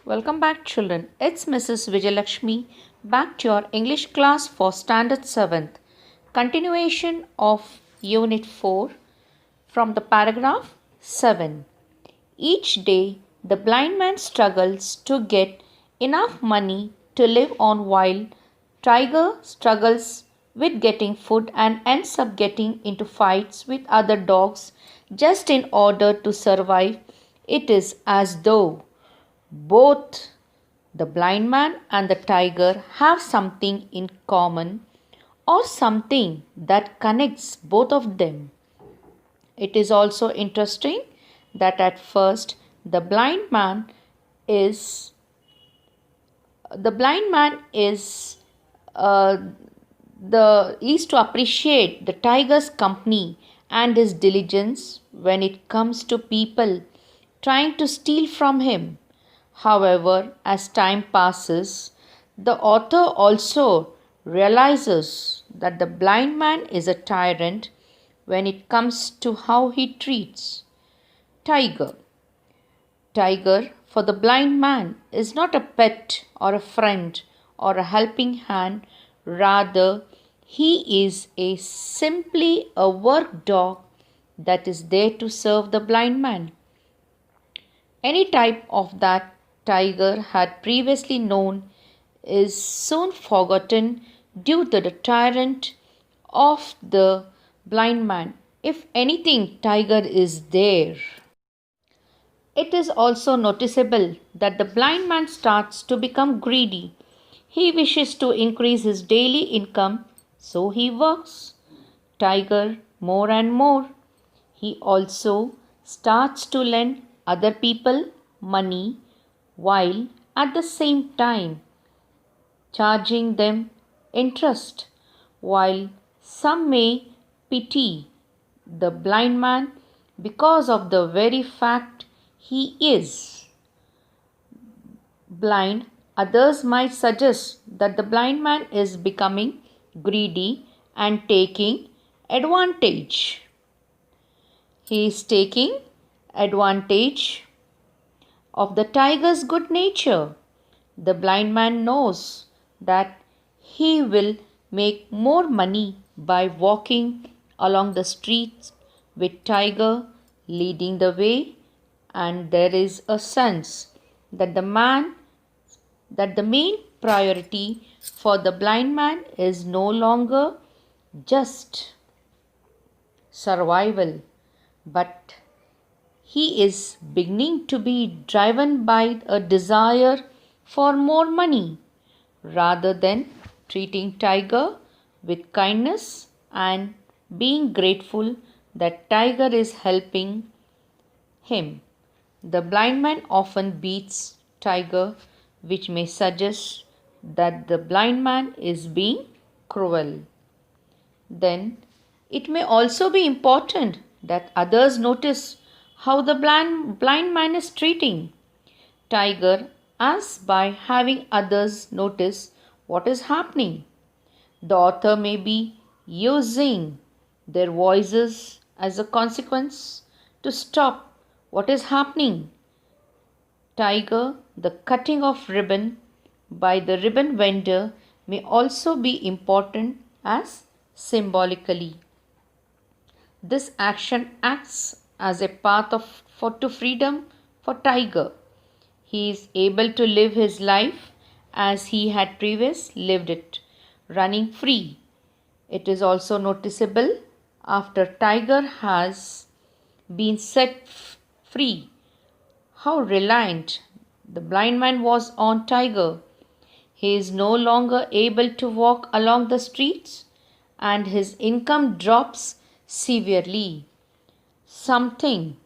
Welcome back, children. It's Mrs. Vijayalakshmi back to your English class for Standard 7th. Continuation of Unit 4 from the paragraph 7. Each day, the blind man struggles to get enough money to live on while Tiger struggles with getting food and ends up getting into fights with other dogs just in order to survive. It is as though both the blind man and the tiger have something in common or something that connects both of them. It is also interesting that at first is the blind man uh, is to appreciate the tiger's company and his diligence when it comes to people trying to steal from him. However, as time passes, the author also realizes that the blind man is a tyrant when it comes to how he treats Tiger. Tiger, for the blind man, is not a pet or a friend or a helping hand. Rather, he is simply a work dog that is there to serve the blind man. Any type of that Tiger had previously known is soon forgotten due to the tyrant of the blind man. If anything, Tiger is there. It is also noticeable that the blind man starts to become greedy. He wishes to increase his daily income, so he works Tiger more and more. He also starts to lend other people money while at the same time charging them interest. While some may pity the blind man because of the very fact he is blind, others might suggest that the blind man is becoming greedy and taking advantage. He is taking advantage of the tiger's good nature. The blind man knows that he will make more money by walking along the streets with Tiger leading the way, and there is a sense that the main priority for the blind man is no longer just survival, but he is beginning to be driven by a desire for more money rather than treating Tiger with kindness and being grateful that Tiger is helping him. The blind man often beats Tiger, which may suggest that the blind man is being cruel. Then it may also be important that others notice how the blind man is treating Tiger as by having others notice what is happening. The author may be using their voices as a consequence to stop what is happening. Tiger, the cutting of ribbon by the ribbon vendor may also be important as symbolically. This action acts as a path to freedom for Tiger. He is able to live his life as he had previously lived it, running free. It is also noticeable after Tiger has been set free how reliant the blind man was on Tiger. He is no longer able to walk along the streets and his income drops severely. Something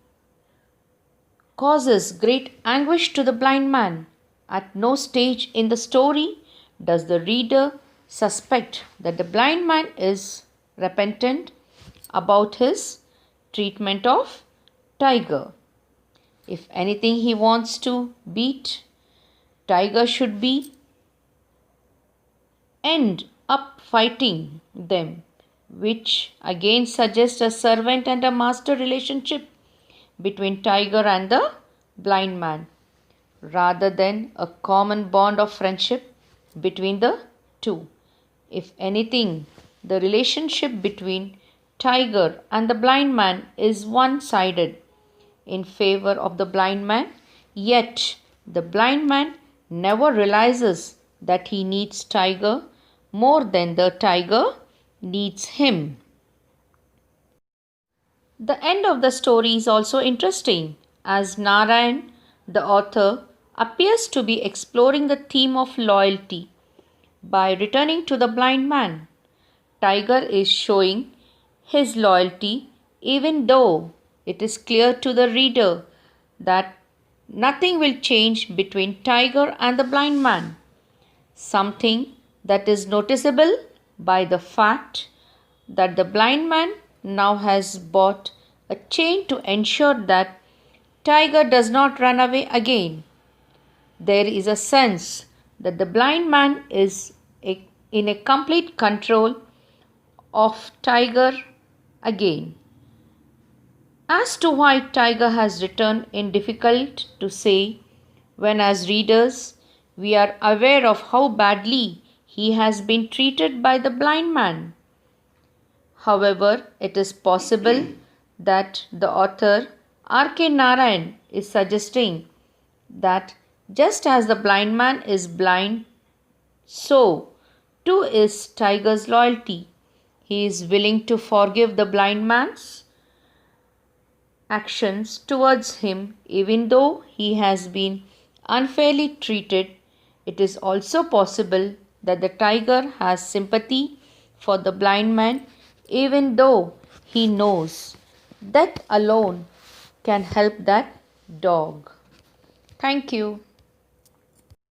causes great anguish to the blind man. At no stage in the story does the reader suspect that the blind man is repentant about his treatment of Tiger. If anything, he wants to beat Tiger should be end up fighting them, which again suggests a servant and a master relationship between Tiger and the blind man. rather than a common bond of friendship between the two. If anything, the relationship between tiger and the blind man is one sided in favor of the blind man, yet the blind man never realizes that he needs tiger more than the tiger needs him. The end of the story is also interesting, as Narayan, the author, appears to be exploring the theme of loyalty by returning to the blind man. Tiger is showing his loyalty even though it is clear to the reader that nothing will change between Tiger and the blind man. Something that is noticeable by the fact that the blind man now has bought a chain to ensure that Tiger does not run away again. There is a sense that the blind man is in a complete control of Tiger again. As to why Tiger has returned is difficult to say when, as readers, we are aware of how badly he has been treated by the blind man. However, it is possible that the author R.K. Narayan is suggesting that just as the blind man is blind, so too is Tiger's loyalty. He is willing to forgive the blind man's actions towards him even though he has been unfairly treated. It is also possible that the tiger has sympathy for the blind man even though he knows that alone can help that dog. Thank you.